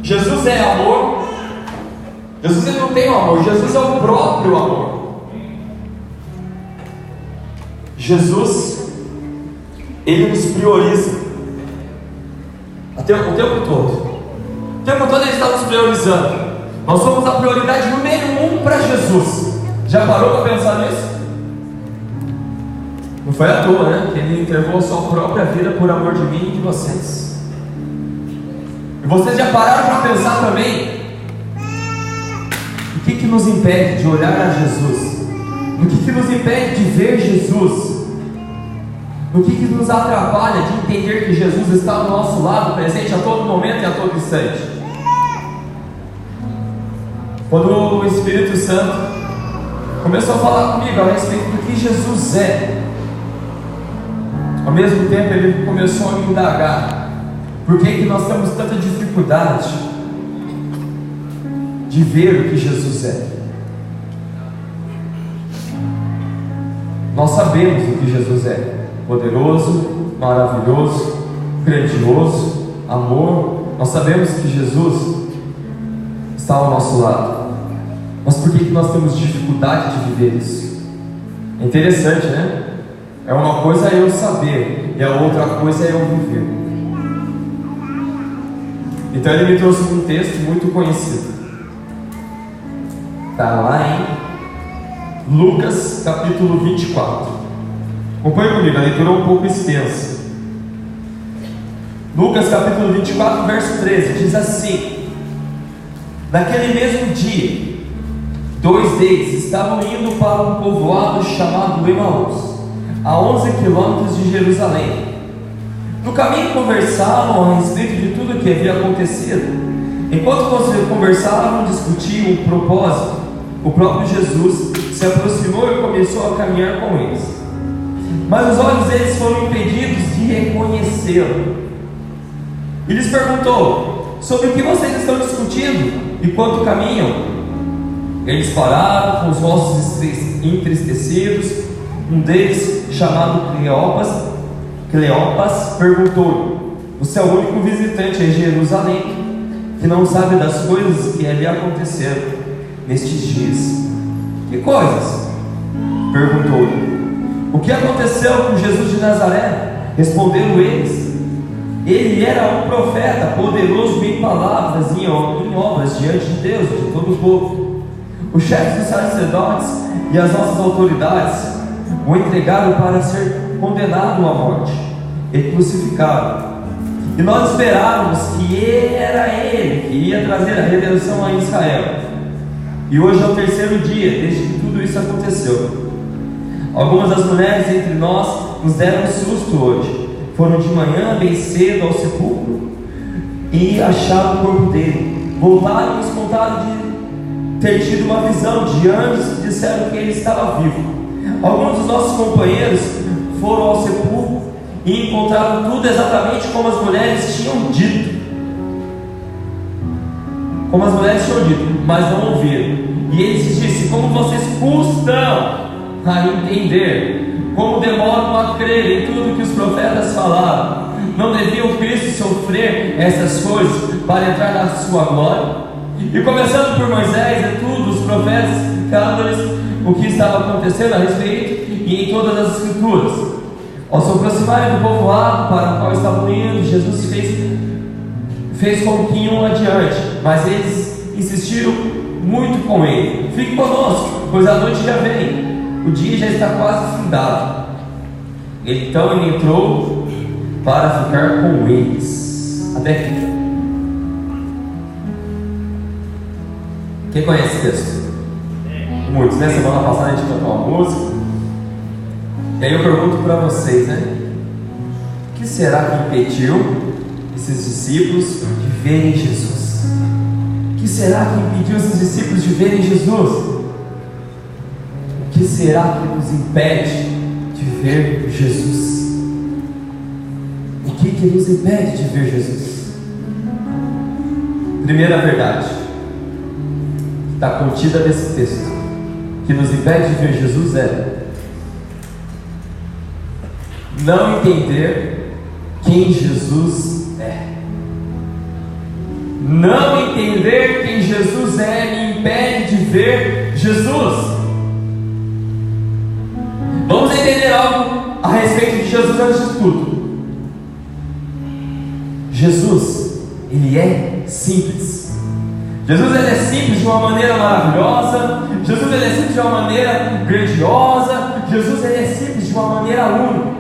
Jesus é amor. Jesus ele não tem o amor, Jesus é o próprio amor. Jesus, ele nos prioriza o tempo todo. O tempo todo ele está nos priorizando. Nós somos a prioridade número 1 para Jesus. Já parou para pensar nisso? Não foi à toa, né? Que ele entregou a sua própria vida por amor de mim e de vocês. E vocês já pararam para pensar também o que nos impede de olhar a Jesus? O que nos impede de ver Jesus? O que nos atrapalha de entender que Jesus está ao nosso lado, presente a todo momento e a todo instante? Quando o Espírito Santo começou a falar comigo a respeito do que Jesus é, ao mesmo tempo ele começou a me indagar por que nós temos tanta dificuldade de ver o que Jesus é. Nós sabemos o que Jesus é: poderoso, maravilhoso, grandioso, amor. Nós sabemos que Jesus está ao nosso lado. Mas por que nós temos dificuldade de viver isso? É interessante, né? É uma coisa eu saber e a outra coisa é eu viver. Então ele me trouxe um texto muito conhecido. Está lá em Lucas capítulo 24. Acompanhe comigo, a leitura é um pouco extensa. Lucas capítulo 24, verso 13, diz assim: naquele mesmo dia, 2 deles estavam indo para um povoado chamado Emaús, a 11 quilômetros de Jerusalém. No caminho conversavam a respeito de tudo o que havia acontecido. Enquanto conversavam, discutiam o propósito, o próprio Jesus se aproximou e começou a caminhar com eles. Mas os olhos deles foram impedidos de reconhecê-lo. E lhes perguntou: sobre o que vocês estão discutindo enquanto caminham? Eles pararam com os rostos entristecidos. Um deles, chamado Cleopas, perguntou-lhe: você é o único visitante em Jerusalém que não sabe das coisas que ali aconteceram nestes dias? Que coisas? Perguntou-lhe. O que aconteceu com Jesus de Nazaré? Responderam eles. Ele era um profeta, poderoso em palavras e em obras diante de Deus e de todo o povo. Os chefes dos sacerdotes e as nossas autoridades o entregaram para ser condenado à morte e crucificado. E nós esperávamos que era ele que ia trazer a redenção a Israel. E hoje é o 3º dia desde que tudo isso aconteceu. Algumas das mulheres entre nós nos deram um susto hoje. Foram de manhã bem cedo ao sepulcro e acharam o corpo dele. Voltaram e nos contaram de ter tido uma visão de anjos que disseram que ele estava vivo. Alguns dos nossos companheiros foram ao sepulcro e encontraram tudo exatamente como as mulheres tinham dito. Mas não ouviram. E eles disseram: como vocês custam a entender, como demoram a crer em tudo que os profetas falaram. Não devia o Cristo sofrer essas coisas para entrar na sua glória? E começando por Moisés e todos os profetas, explicando-lhes o que estava acontecendo a respeito e em todas as escrituras. Ao se aproximarem do povoado para o qual estavam indo, Jesus fez com que iam adiante, mas eles insistiram muito com ele: fique conosco, pois a noite já vem, o dia já está quase findado. Então ele entrou para ficar com eles. Até aqui. Quem conhece esse texto? Muitos, né? Semana passada a gente cantou uma música. E aí eu pergunto para vocês, né? O que será que impediu esses discípulos de verem Jesus? O que será que impediu esses discípulos de verem Jesus? O que será que nos impede de ver Jesus? O que nos impede de ver Jesus? Primeira verdade que está contida nesse texto, que nos impede de ver Jesus, é não entender quem Jesus é. Não entender quem Jesus é me impede de ver Jesus. Vamos entender algo a respeito de Jesus antes de tudo. Jesus, Ele é simples. Jesus, Ele é simples de uma maneira maravilhosa. Jesus, Ele é simples de uma maneira grandiosa. Jesus, Ele é simples de uma maneira única.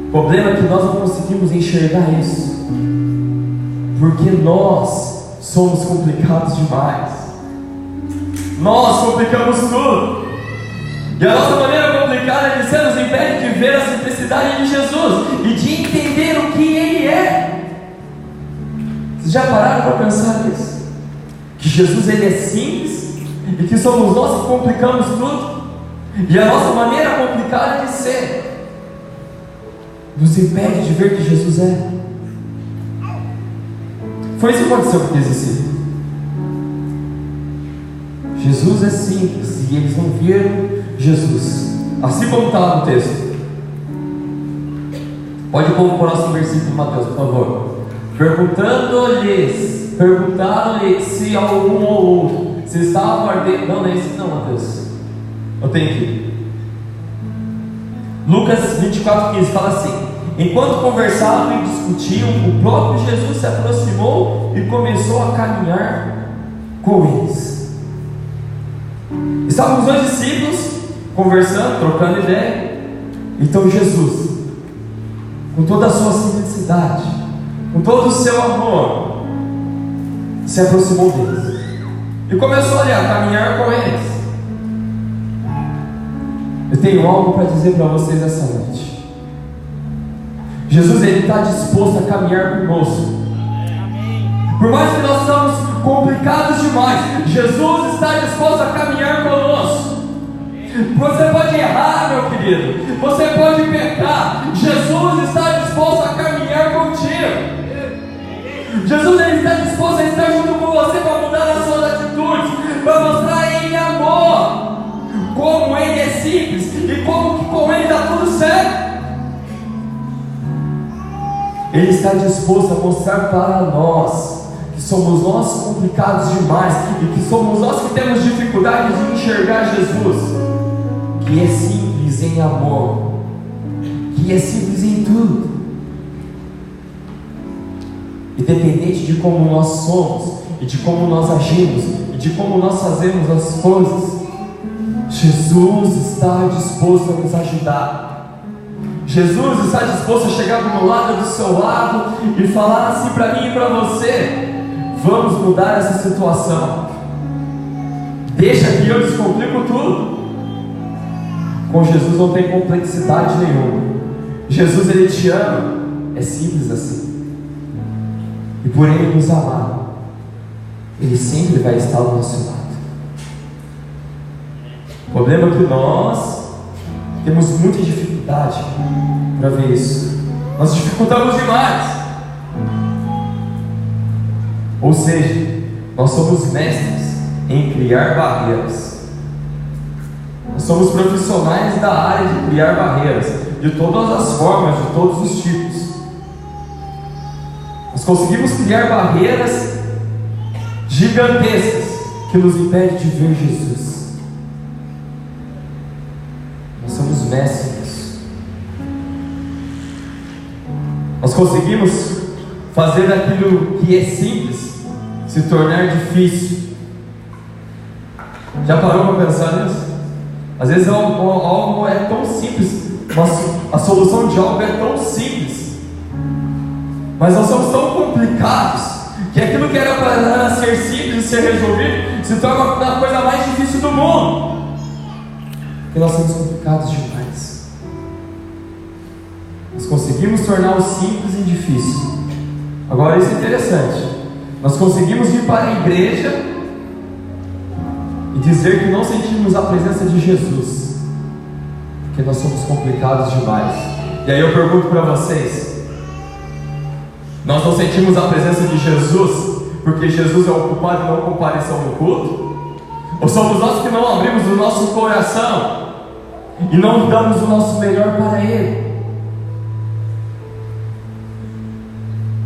O problema é que nós não conseguimos enxergar isso, porque nós somos complicados demais. Nós complicamos tudo. E a nossa maneira complicada de ser nos impede de ver a simplicidade de Jesus e de entender o que Ele é. Vocês já pararam para pensar nisso? Que Jesus, Ele é simples e que somos nós que complicamos tudo. E a nossa maneira complicada de ser nos impede de ver que Jesus é. Foi isso que aconteceu com aqueles discípulos. Jesus é simples e eles não viram Jesus, assim como está lá no texto. Pode pôr o próximo versículo, Mateus, por favor. Perguntaram-lhes se algum ou outro se estava ardendo. Não é esse não, Mateus. Eu tenho aqui. Lucas 24:15 fala assim: enquanto conversavam e discutiam, o próprio Jesus se aproximou e começou a caminhar com eles. Estavam os dois discípulos conversando, trocando ideia. Então Jesus, com toda a sua simplicidade, com todo o seu amor, se aproximou deles e começou a caminhar com eles. Eu tenho algo para dizer para vocês essa noite. Jesus, Ele está disposto a caminhar conosco. Por mais que nós estamos complicados demais, Jesus está disposto a caminhar conosco. Você pode errar, meu querido, você pode pecar, Jesus está disposto a caminhar contigo. Jesus, Ele está disposto a estar junto com você para mudar as suas atitudes, para mostrar em amor como Ele é simples e como que com Ele está tudo certo. Ele está disposto a mostrar para nós que somos nós complicados demais e que somos nós que temos dificuldade de enxergar Jesus, que é simples em amor, que é simples em tudo. Independente de como nós somos e de como nós agimos e de como nós fazemos as coisas, Jesus está disposto a nos ajudar. Jesus está disposto a chegar do meu lado, do seu lado e falar assim para mim e para você: vamos mudar essa situação. Deixa que eu descomplico tudo. Com Jesus não tem complexidade nenhuma. Jesus, Ele te ama. É simples assim. E por Ele nos amar, Ele sempre vai estar ao nosso lado. O problema é que nós temos muita dificuldade para ver isso. Nós dificultamos demais. Ou seja, nós somos mestres em criar barreiras. Nós somos profissionais da área de criar barreiras, de todas as formas, de todos os tipos. Nós conseguimos criar barreiras gigantescas que nos impedem de ver Jesus. Nós somos mestres. Nós conseguimos fazer daquilo que é simples se tornar difícil. Já parou para pensar nisso? Às vezes algo é tão simples, a solução de algo é tão simples, mas nós somos tão complicados que aquilo que era para ser simples e ser resolvido se torna a coisa mais difícil do mundo. Porque nós somos complicados demais. Nós conseguimos tornar o simples em difícil. Agora isso é interessante. Nós conseguimos ir para a igreja e dizer que não sentimos a presença de Jesus, porque nós somos complicados demais. E aí eu pergunto para vocês: nós não sentimos a presença de Jesus porque Jesus é o culpado e não compareceu no culto? Ou somos nós que não abrimos o nosso coração e não damos o nosso melhor para Ele?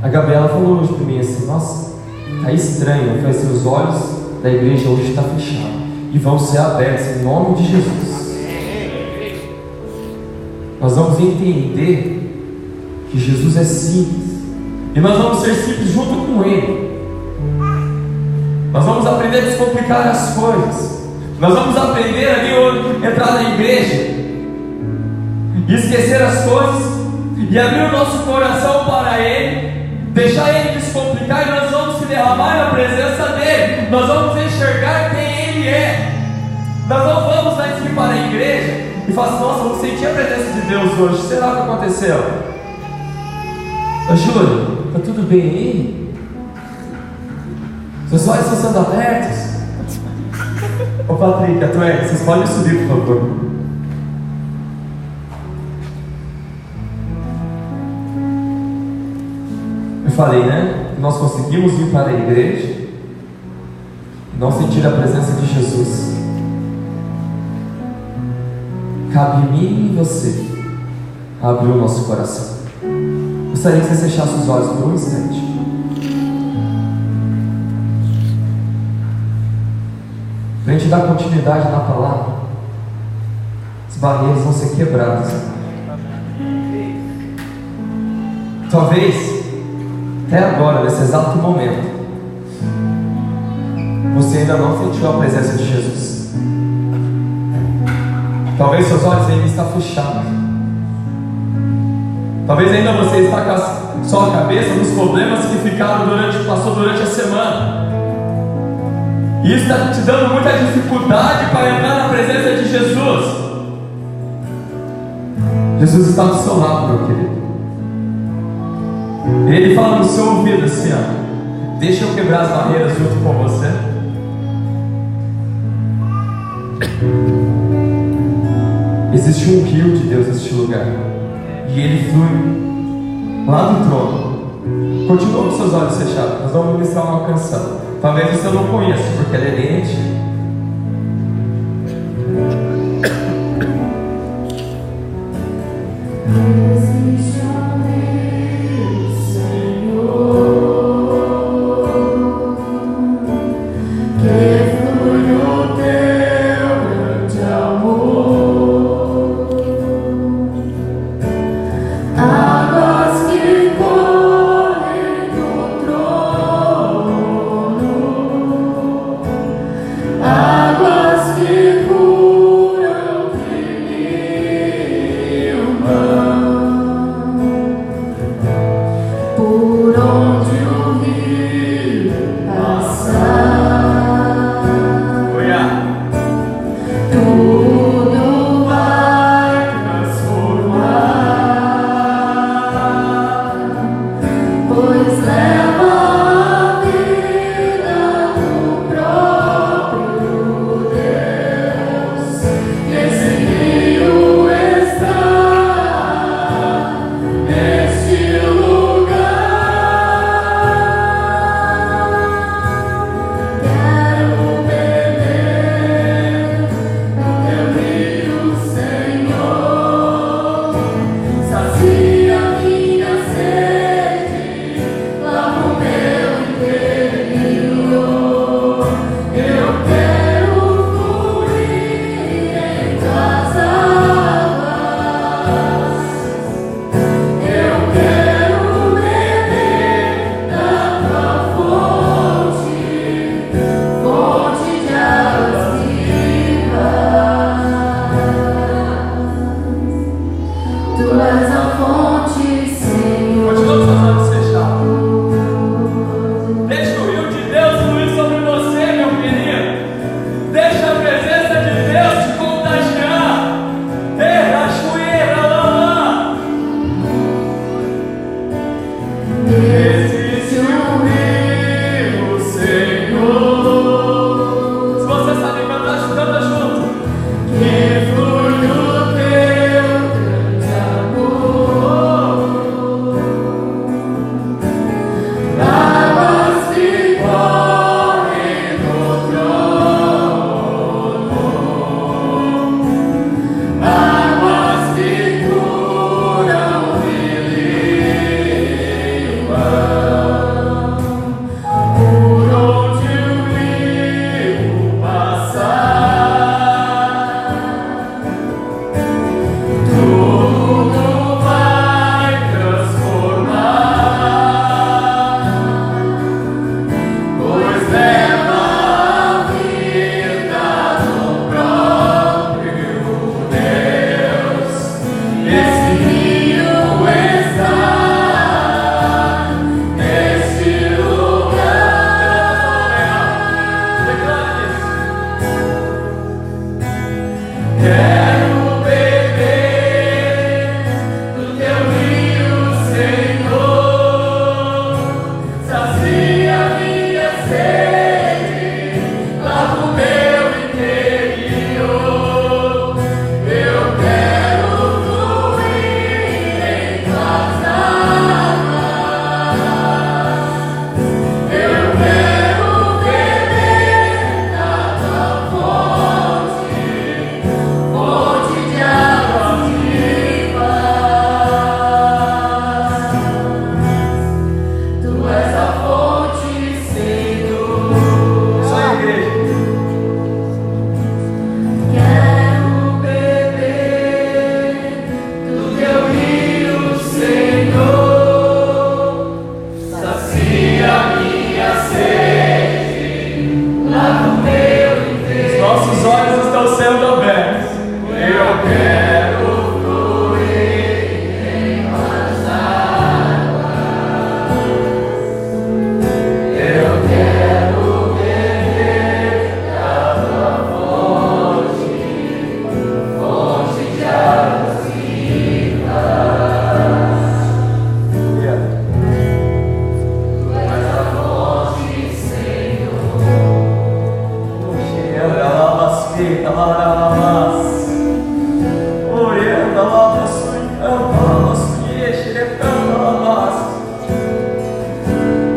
A Gabriela falou hoje para mim assim: nossa, tá estranho. Eu falei assim: os olhos da igreja hoje estão fechados e vão ser abertos em nome de Jesus. Nós vamos entender que Jesus é simples e nós vamos ser simples junto com Ele. Nós vamos aprender a descomplicar as coisas. Nós vamos aprender ali entrar na igreja e esquecer as coisas e abrir o nosso coração para Ele, deixar Ele descomplicar, e nós vamos se derramar na presença dEle. Nós vamos enxergar quem Ele é. Nós não vamos mais ir para a igreja e falar assim: nossa, eu senti a presença de Deus hoje, será que aconteceu? Ô Júlio, está tudo bem aí? Seus olhos estão sendo abertos? Ô Patrick, a Tué, vocês podem subir, por favor. Eu falei, né? Que nós conseguimos ir para a igreja e não sentir a presença de Jesus. Cabe em mim e você abrir o nosso coração. Gostaria que você fechasse os olhos por um instante. Para a gente dar continuidade na palavra, as barreiras vão ser quebradas. Talvez, até agora, nesse exato momento, você ainda não sentiu a presença de Jesus. Talvez seus olhos ainda estão fechados. Talvez ainda você está com a sua cabeça nos problemas que passou durante a semana. E isso está te dando muita dificuldade para entrar na presença de Jesus. Jesus está do seu lado, meu querido. Ele fala no seu ouvido assim: ó, deixa eu quebrar as barreiras junto com você. Existe um rio de Deus neste lugar, e ele flui lá do trono. Continua com seus olhos fechados. Nós vamos ministrar uma canção. Talvez você não conheça, porque ela é bem antiga.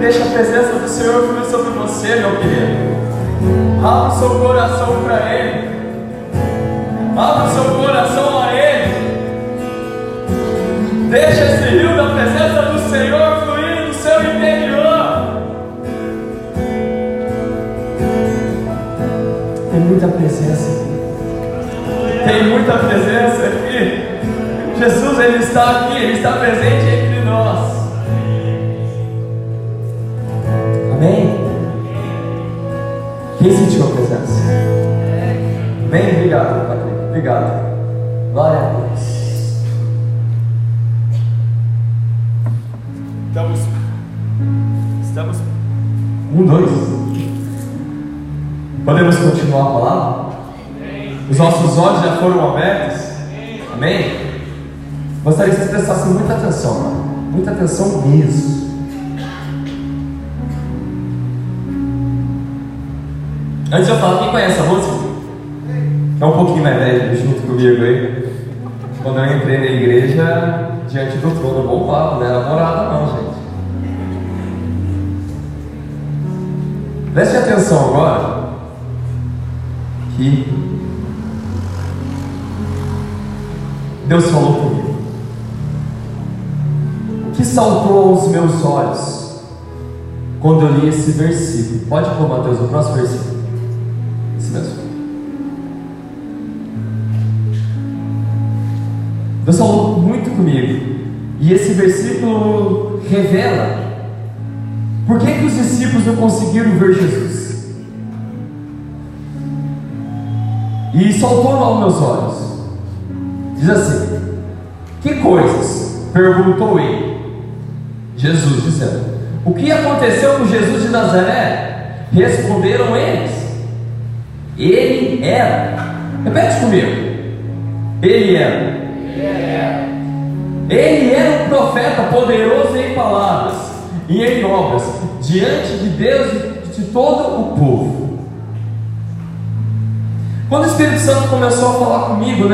Deixa a presença do Senhor fluir sobre você, meu querido. Abra o seu coração para Ele. Abra o seu coração a Ele. Deixa esse rio da presença do Senhor fluir no seu interior. Tem muita presença aqui. Tem muita presença aqui. Jesus, Ele está aqui, Ele está presente entre nós. Amém? Quem sentiu a presença? Bem, obrigado, Patrícia. Obrigado. Glória a Deus. Estamos. 1, 2. Podemos continuar a palavra? Os nossos olhos já foram abertos? Amém? Gostaria que vocês prestassem muita atenção, mano. Muita atenção mesmo. Antes de eu falar, quem conhece a música? É um pouquinho mais velho, junto comigo aí. Quando eu entrei na igreja, diante do trono, bom papo, não era morada não, gente. Preste atenção agora, que Deus falou comigo. O que saltou aos meus olhos quando eu li esse versículo? Pode pôr, Mateus, o próximo versículo. Esse mesmo. Deus falou muito comigo. E esse versículo revela por que os discípulos não conseguiram ver Jesus. E saltou aos meus olhos. Diz assim: que coisas? Perguntou ele. Jesus dizendo: o que aconteceu com Jesus de Nazaré? Responderam eles: ele era. Repete comigo. Ele era. Ele era um profeta poderoso em palavras e em obras, diante de Deus e de todo o povo. Quando o Espírito Santo começou a falar comigo,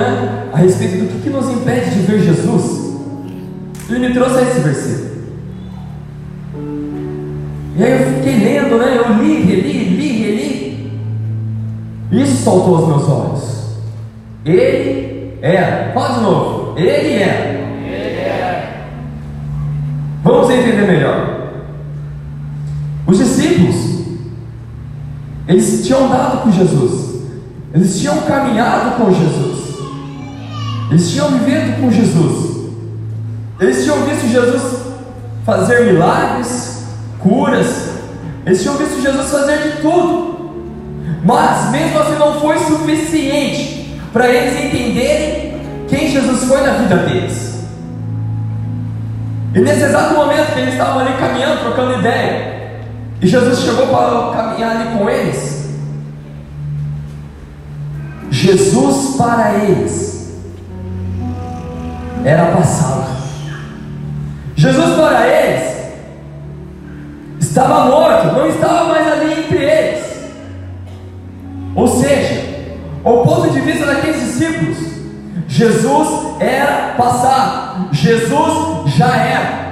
a respeito do que nos impede de ver Jesus, ele me trouxe a esse versículo. E aí eu fiquei lendo, eu li, reli. Isso saltou aos meus olhos. Ele era. Fala de novo. Ele era. Vamos entender melhor. Os discípulos, eles tinham andado com Jesus, eles tinham caminhado com Jesus, eles tinham vivido com Jesus, eles tinham visto Jesus fazer milagres, curas, eles tinham visto Jesus fazer de tudo, mas mesmo assim não foi suficiente para eles entenderem quem Jesus foi na vida deles. E nesse exato momento que eles estavam ali caminhando, trocando ideia, e Jesus chegou para caminhar ali com eles, Jesus para eles era passado. Jesus para eles estava morto, não estava mais ali entre eles. Ou seja, ao ponto de vista daqueles discípulos, Jesus era passado, Jesus já era.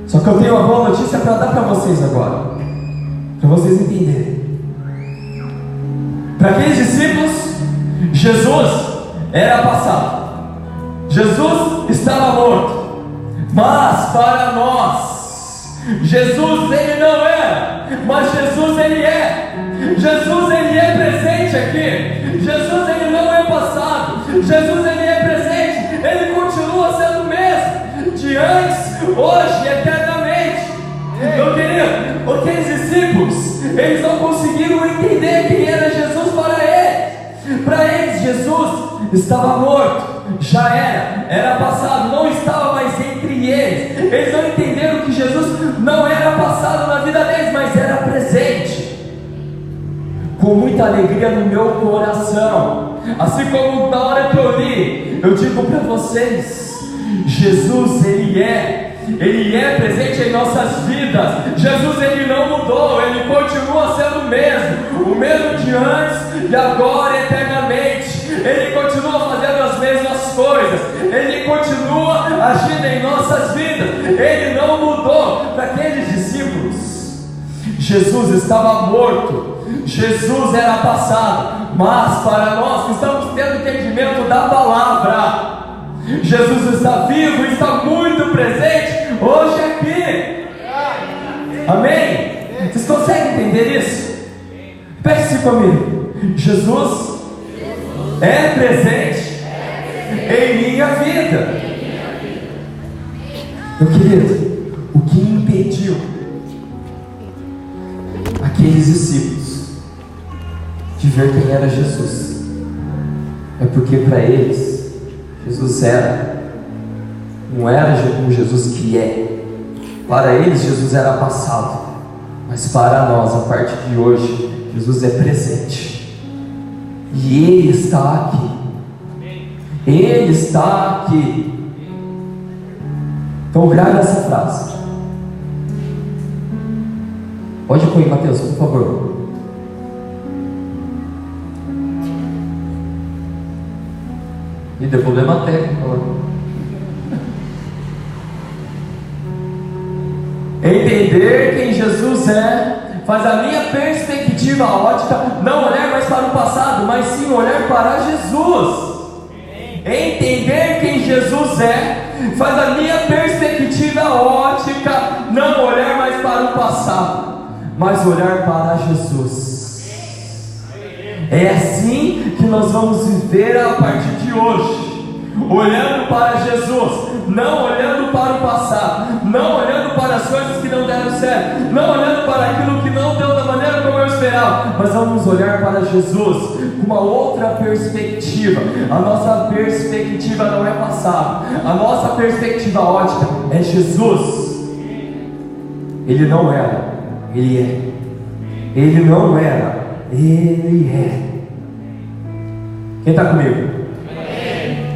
Só que eu tenho uma boa notícia para dar para vocês agora, para vocês entenderem. Para aqueles discípulos, Jesus era passado, Jesus estava morto. Mas para nós, Jesus ele não era, mas Jesus ele é. Jesus ele é presente aqui. Jesus ele não é passado. Jesus ele é presente. Ele continua sendo o mesmo, de antes, hoje e eternamente. Meu querido, aqueles discípulos, eles não conseguiram entender quem era Jesus para eles. Para eles Jesus estava morto, já era passado, não estava mais entre eles. Eles não entenderam que Jesus não era passado na vida deles, mas era presente. Com muita alegria no meu coração, assim como na hora que eu li, eu digo para vocês: Jesus ele é presente em nossas vidas. Jesus ele não mudou, ele continua sendo o mesmo de antes e agora eternamente. Ele continua fazendo as mesmas coisas, Ele continua agindo em nossas vidas. Ele não mudou. Para aqueles discípulos, Jesus estava morto, Jesus era passado, mas para nós que estamos tendo entendimento da palavra, Jesus está vivo, está muito presente hoje aqui. Amém? Vocês conseguem entender isso? Pense comigo. Jesus é presente em minha vida. Meu querido, o que impediu aqueles discípulos de ver quem era Jesus é porque para eles Jesus não era o Jesus que é. Para eles Jesus era passado, mas para nós, a partir de hoje, Jesus é presente, e Ele está aqui. Ele está aqui. Então grave essa frase. Pode pôr, Mateus, por favor. E deu problema técnico. Entender quem Jesus é faz a minha perspectiva ótica não olhar mais para o passado, mas sim olhar para Jesus. Entender quem Jesus é faz a minha perspectiva ótica não olhar mais para o passado, mas olhar para Jesus. É assim que nós vamos viver a partir de hoje, olhando para Jesus, não olhando para o passado, não olhando para as coisas que não deram certo, não olhando para aquilo que não deu da maneira como eu esperava, mas vamos olhar para Jesus com uma outra perspectiva. A nossa perspectiva não é passado, a nossa perspectiva ótica é Jesus. Ele não era, Ele é. Ele não era, Ele é. Quem está comigo?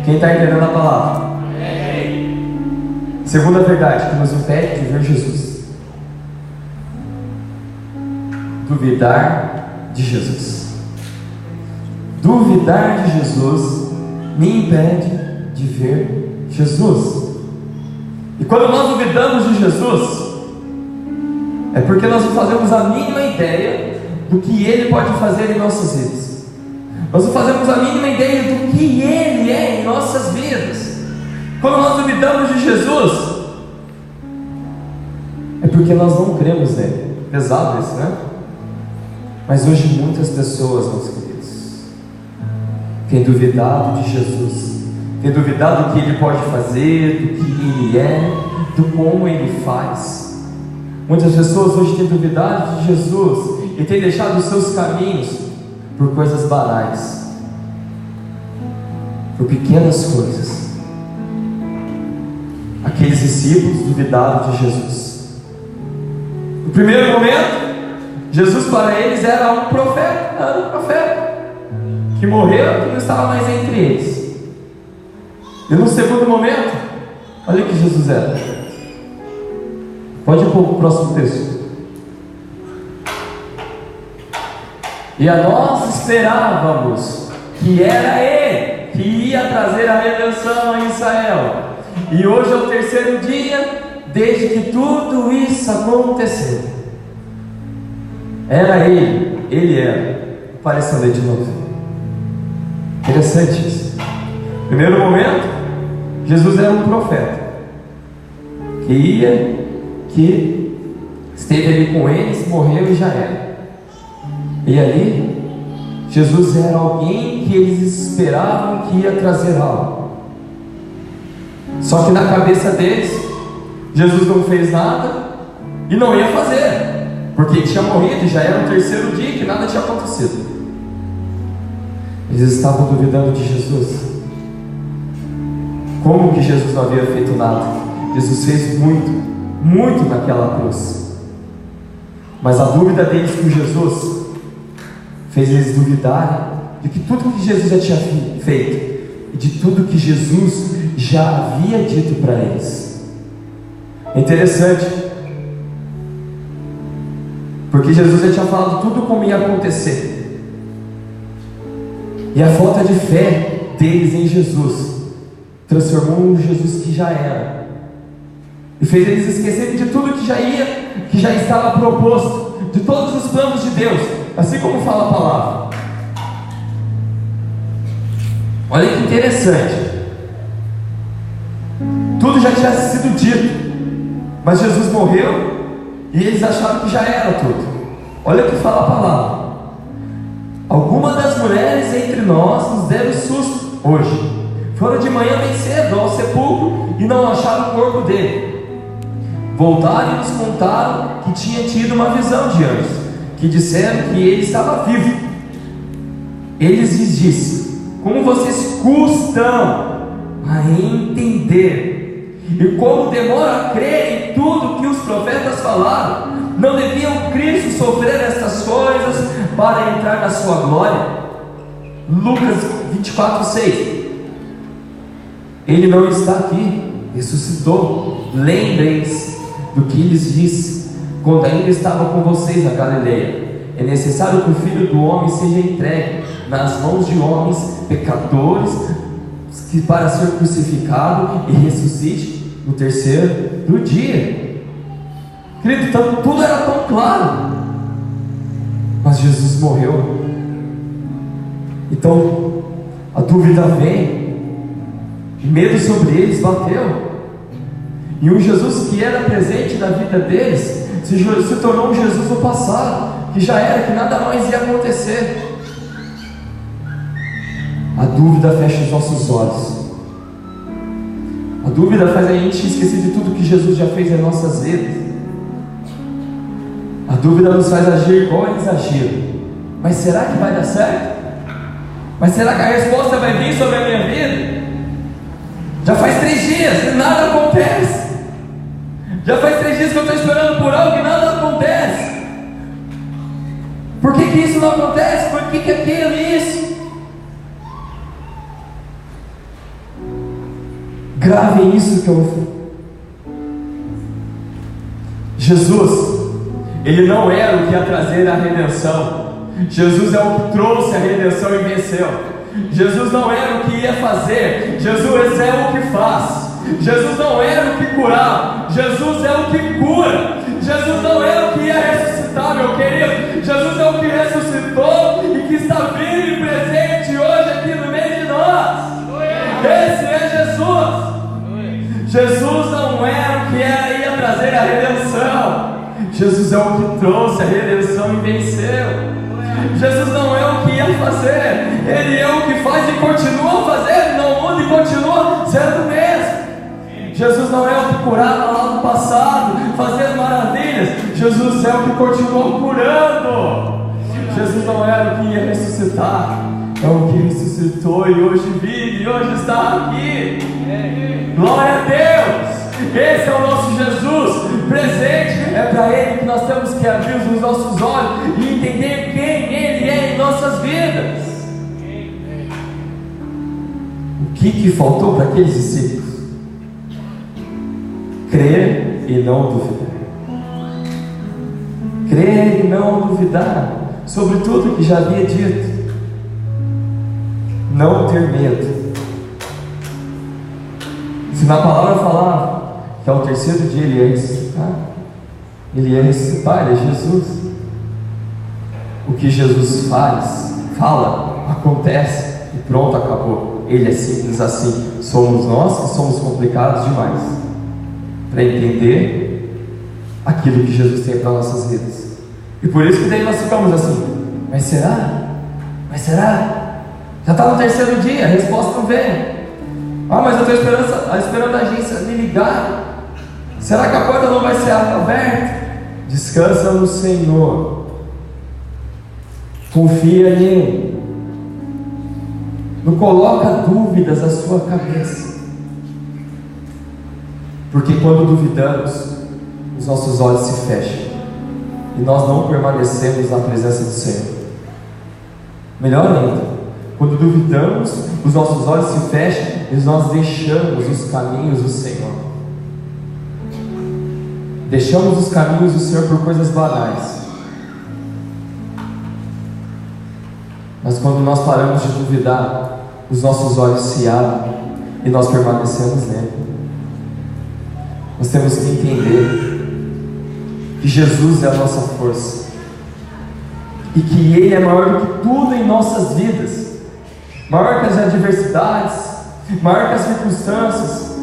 Quem está entendendo a palavra? Segunda verdade que nos impede de ver Jesus: duvidar de Jesus. Duvidar de Jesus me impede de ver Jesus. E quando nós duvidamos de Jesus, é porque nós não fazemos a mínima ideia do que Ele pode fazer em nossas vidas. Nós não fazemos a mínima ideia do que Ele é em nossas vidas. Quando nós duvidamos de Jesus, é porque nós não cremos nele. Pesado isso, né? Mas hoje muitas pessoas, meus queridos, têm duvidado de Jesus, têm duvidado do que Ele pode fazer, do que Ele é, do como Ele faz. Muitas pessoas hoje têm duvidado de Jesus e têm deixado os seus caminhos por coisas banais, por pequenas coisas. Aqueles discípulos duvidaram de Jesus. No primeiro momento, Jesus para eles era um profeta, que morreu e não estava mais entre eles. E no segundo momento, olha o que Jesus era. Pode ir para o próximo texto. E a nós esperávamos que era Ele que ia trazer a redenção a Israel. E hoje é o terceiro dia desde que tudo isso aconteceu. Era Ele era. Apareceu ali de novo. Interessante isso. Primeiro momento, Jesus era um profeta que esteve ali com eles, morreu e já era. E ali, Jesus era alguém que eles esperavam que ia trazer algo. Só que na cabeça deles, Jesus não fez nada e não ia fazer, porque ele tinha morrido e já era o terceiro dia que nada tinha acontecido. Eles estavam duvidando de Jesus. Como que Jesus não havia feito nada? Jesus fez muito naquela cruz. Mas a dúvida deles com Jesus fez eles duvidarem de que tudo que Jesus já tinha feito e de tudo que Jesus já havia dito para eles. É interessante, porque Jesus já tinha falado tudo como ia acontecer. E a falta de fé deles em Jesus transformou um Jesus que já era, e fez eles esquecerem de tudo que já estava proposto, de todos os planos de Deus, assim como fala a palavra. Olha que interessante, tudo já tinha sido dito, mas Jesus morreu e eles acharam que já era tudo. Olha o que fala a palavra: algumas das mulheres entre nós nos deram susto hoje. Foram de manhã bem cedo ao sepulcro e não acharam o corpo dele. Voltaram e nos contaram que tinha tido uma visão de anjos, que disseram que ele estava vivo. Eles lhes disse: como vocês custam a entender, e como demoram a crer em tudo que os profetas falaram. Não deviam Cristo sofrer estas coisas para entrar na sua glória? Lucas 24:6. Ele não está aqui, ressuscitou. Lembrem-se do que lhes disse quando ainda estava com vocês na Galileia: é necessário que o Filho do Homem seja entregue nas mãos de homens pecadores, que para ser crucificado e ressuscite no terceiro dia. Querido, então, tudo era tão claro, mas Jesus morreu. Então a dúvida vem, e medo sobre eles bateu. E um Jesus que era presente na vida deles se tornou um Jesus do passado, que já era, que nada mais ia acontecer. A dúvida fecha os nossos olhos. A dúvida faz a gente esquecer de tudo que Jesus já fez em nossas vidas. A dúvida nos faz agir igual eles agiram. Mas será que vai dar certo? Mas será que a resposta vai vir sobre a minha vida? Já faz 3 dias e nada acontece. Já faz 3 dias que eu estou esperando por algo e nada acontece. Por que isso não acontece? Por que aquilo e isso? Gravem isso que eu vou falar. Jesus, ele não era o que ia trazer a redenção. Jesus é o que trouxe a redenção e venceu. Jesus não era o que ia fazer, Jesus é o que faz. Jesus não era o que curava, Jesus é o que cura. Jesus não era o que ia ressuscitar, meu querido. Jesus é o que ressuscitou e que está vivo e presente hoje aqui no meio de nós. Esse é Jesus. Jesus não era o que ia trazer a redenção, Jesus é o que trouxe a redenção e venceu. Jesus não é o que ia fazer, Ele é o que faz e continua fazendo, não muda e continua sendo o mesmo. Jesus não é o que curava lá no passado, fazendo maravilhas. Jesus é o que continuou curando. Jesus não era o que ia ressuscitar, é o que ressuscitou e hoje vive e hoje está aqui. Glória a Deus. Esse é o nosso Jesus presente. É para Ele que nós temos que abrir os nossos olhos e entender quem Ele é em nossas vidas. O que faltou para aqueles discípulos? Crer e não duvidar. Crer e não duvidar sobre tudo que já havia dito. Não ter medo. Se na palavra falava que ao terceiro dia Ele ia ressuscitar, Ele ia ressuscitar, Ele é Jesus. O que Jesus fala, acontece e pronto, acabou. Ele é simples assim. Somos nós que somos complicados demais para entender aquilo que Jesus tem para nossas vidas. E por isso que daí nós ficamos assim: mas será? Mas será? Já está no terceiro dia, a resposta não vem. Mas eu estou esperando a agência me ligar. Será que a porta não vai ser aberta? Descansa no Senhor, confia nele, não coloca dúvidas na sua cabeça, porque quando duvidamos, os nossos olhos se fecham e nós não permanecemos na presença do Senhor. Melhor ainda, quando duvidamos, os nossos olhos se fecham e nós deixamos os caminhos do Senhor. Deixamos os caminhos do Senhor por coisas banais. Mas quando nós paramos de duvidar, os nossos olhos se abrem e nós permanecemos nele. Nós temos que entender que Jesus é a nossa força e que Ele é maior do que tudo em nossas vidas, maior que as adversidades, maior que as circunstâncias,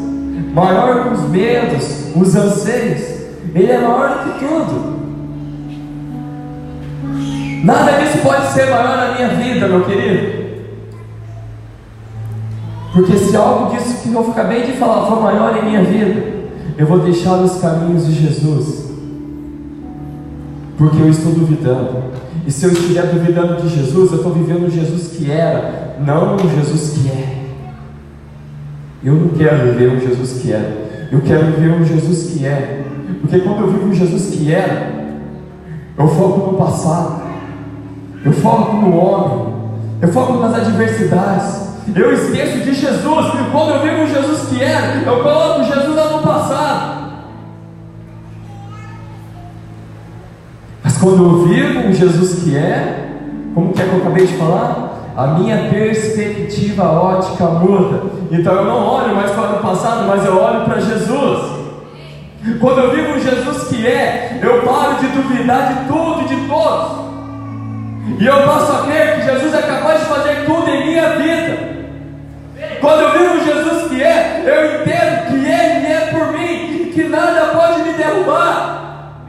maior que os medos, os anseios. Ele é maior do que tudo. Nada disso pode ser maior na minha vida, meu querido. Porque se algo disso que eu acabei de falar for maior em minha vida, eu vou deixar os caminhos de Jesus, porque eu estou duvidando. E se eu estiver duvidando de Jesus, eu estou vivendo o Jesus que era, não o Jesus que é. Eu não quero viver o Jesus que era, eu quero viver o Jesus que é. Porque quando eu vivo o Jesus que era, eu foco no passado, eu foco no homem, eu foco nas adversidades, eu esqueço de Jesus. Quando eu vivo o Jesus que era, eu coloco Jesus lá no passado. Mas quando eu vivo o Jesus que é, como que é que eu acabei de falar? A minha perspectiva ótica muda. Então eu não olho mais para o passado, mas eu olho para Jesus. Quando eu vivo o Jesus que é, eu paro de duvidar de tudo e de todos, e eu passo a crer que Jesus é capaz de fazer tudo em minha vida. Quando eu vivo o Jesus que é, eu entendo que Ele é por mim, que nada pode me derrubar.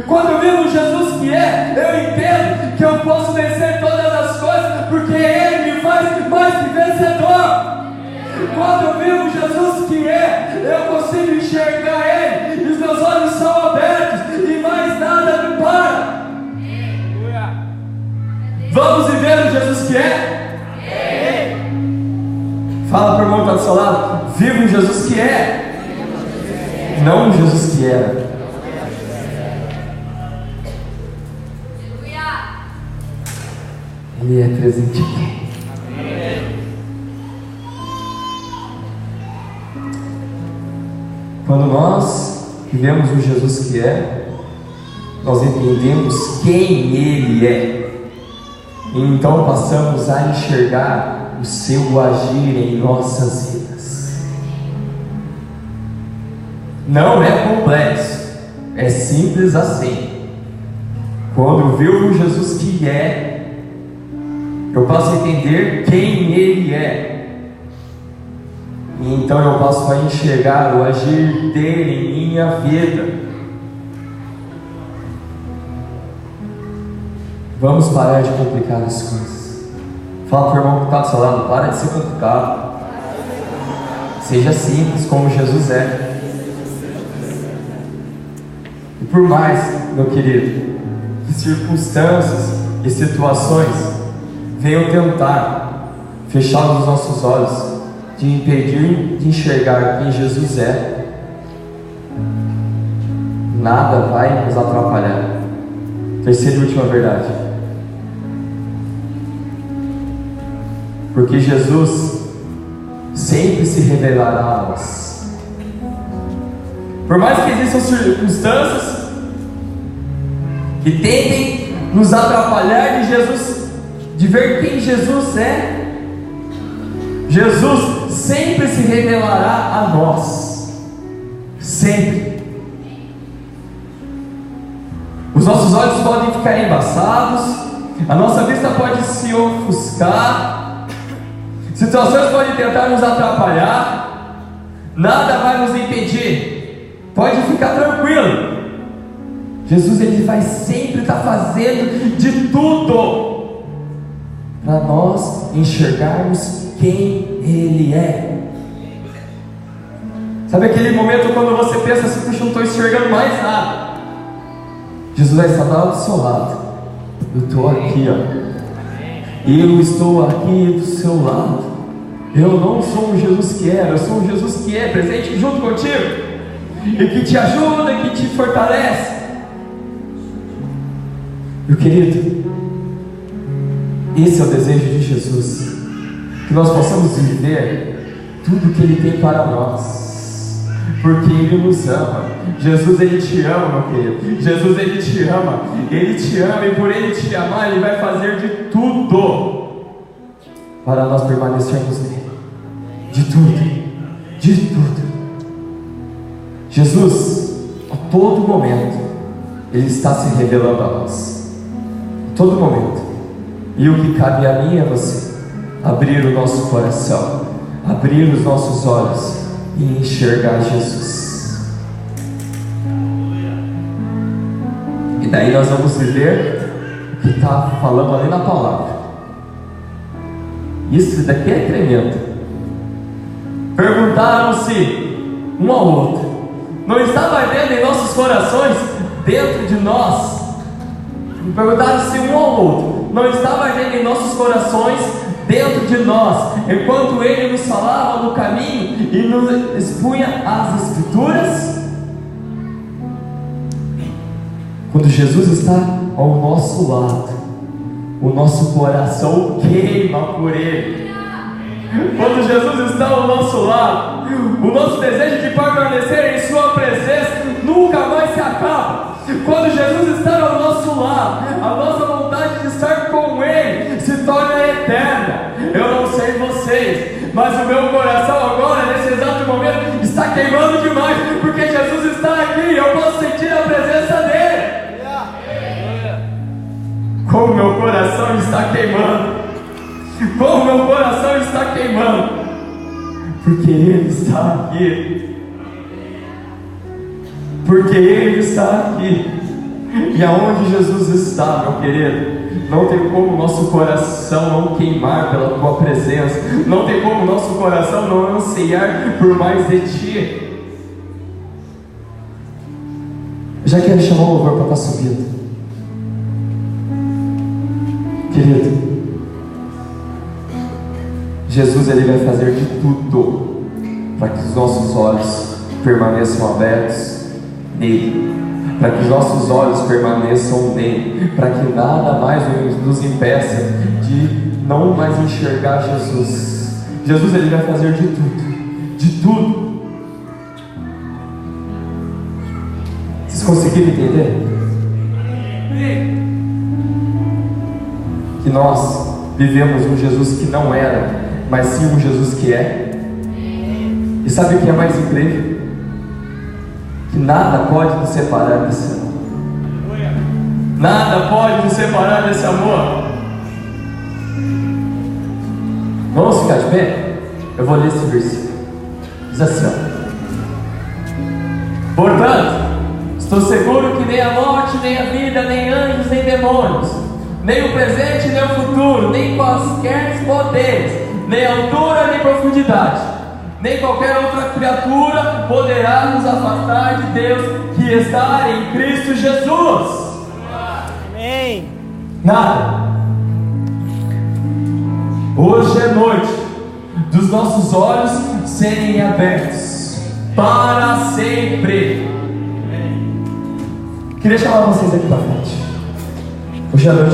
Quando eu vivo o Jesus que é, eu entendo que eu posso vencer todas as coisas, porque Ele me faz mais que vencedor. Quando eu vivo Jesus que é, eu consigo enxergar Ele, e os meus olhos são abertos, e mais nada me para. Vamos viver o Jesus que é? Fala para o irmão que está do seu lado: viva o Jesus que é, não o Jesus que era. Ele é presente aqui. Quando nós vivemos o Jesus que é, nós entendemos quem Ele é, e então passamos a enxergar o seu agir em nossas vidas. Não é complexo, é simples assim. Quando eu vivo o Jesus que é, eu passo a entender quem Ele é, e então eu passo a enxergar o agir dele em minha vida. Vamos parar de complicar as coisas. Fala para o irmão que está do seu lado: para de ser complicado, seja simples como Jesus é. E por mais, meu querido, que circunstâncias e situações venham tentar fechar os nossos olhos, de impedir de enxergar quem Jesus é, nada vai nos atrapalhar. Terceira e última verdade: porque Jesus sempre se revelará a nós. Por mais que existam circunstâncias que tentem nos atrapalhar de Jesus, de ver quem Jesus é, Jesus sempre se revelará a nós. Sempre. Os nossos olhos podem ficar embaçados, a nossa vista pode se ofuscar, situações podem tentar nos atrapalhar, nada vai nos impedir. Pode ficar tranquilo. Jesus, Ele vai sempre estar fazendo de tudo para nós enxergarmos quem Ele é. Sabe aquele momento quando você pensa assim: puxa, eu não estou enxergando mais nada? Jesus vai estar lá do seu lado. Eu estou aqui, ó. Eu estou aqui do seu lado. Eu não sou o Jesus que era, eu sou o Jesus que é, presente junto contigo, e que te ajuda, e que te fortalece. Meu querido, esse é o desejo de Jesus, que nós possamos viver tudo que Ele tem para nós, porque Ele nos ama. Jesus, Ele te ama, meu querido. Jesus, Ele te ama, e por Ele te amar, Ele vai fazer de tudo para nós permanecermos nele. De tudo, de tudo. Jesus, a todo momento, Ele está se revelando a nós. A todo momento. E o que cabe a mim e a você? Abrir o nosso coração, abrir os nossos olhos e enxergar Jesus. E daí nós vamos viver o que está falando ali na palavra. Isso daqui é tremendo. Perguntaram-se um ao outro: não estava ardendo em nossos corações dentro de nós? Perguntaram-se um ao outro: não estava ardendo em nossos corações dentro de nós, enquanto Ele nos falava no caminho e nos expunha as Escrituras? Quando Jesus está ao nosso lado, o nosso coração queima por Ele. Quando Jesus está ao nosso lado, o nosso desejo de permanecer em Sua presença nunca mais se acaba. Quando Jesus está ao nosso lado, a nossa vontade de estar com Ele se torna eterna. Eu não sei vocês, mas o meu coração agora, nesse exato momento, está queimando demais, porque Jesus está aqui e eu posso sentir a presença dEle. Como meu coração está queimando, como meu coração está queimando, porque Ele está aqui, porque Ele está aqui. E aonde Jesus está, meu querido, não tem como o nosso coração não queimar pela Tua presença, não tem como o nosso coração não anseiar por mais de Ti. Eu já quero chamar o louvor para estar subindo. Querido, Jesus, Ele vai fazer de tudo para que os nossos olhos permaneçam abertos nele, para que os nossos olhos permaneçam nele, para que nada mais nos impeça de não mais enxergar Jesus. Jesus, Ele vai fazer de tudo, de tudo. Vocês conseguiram entender? Que nós vivemos um Jesus que não era, mas sim um Jesus que é. E sabe o que é mais incrível? Que nada pode nos separar desse amor. Nada pode nos separar desse amor. Vamos ficar de pé? Eu vou ler esse versículo. Diz assim, ó: portanto, estou seguro que nem a morte, nem a vida, nem anjos, nem demônios, nem o presente, nem o futuro, nem quaisquer poderes, nem altura, nem profundidade, nem qualquer outra criatura poderá nos afastar de Deus que está em Cristo Jesus. Amém. Nada. Hoje é noite dos nossos olhos serem abertos para sempre. Queria chamar vocês aqui para frente. Hoje é noite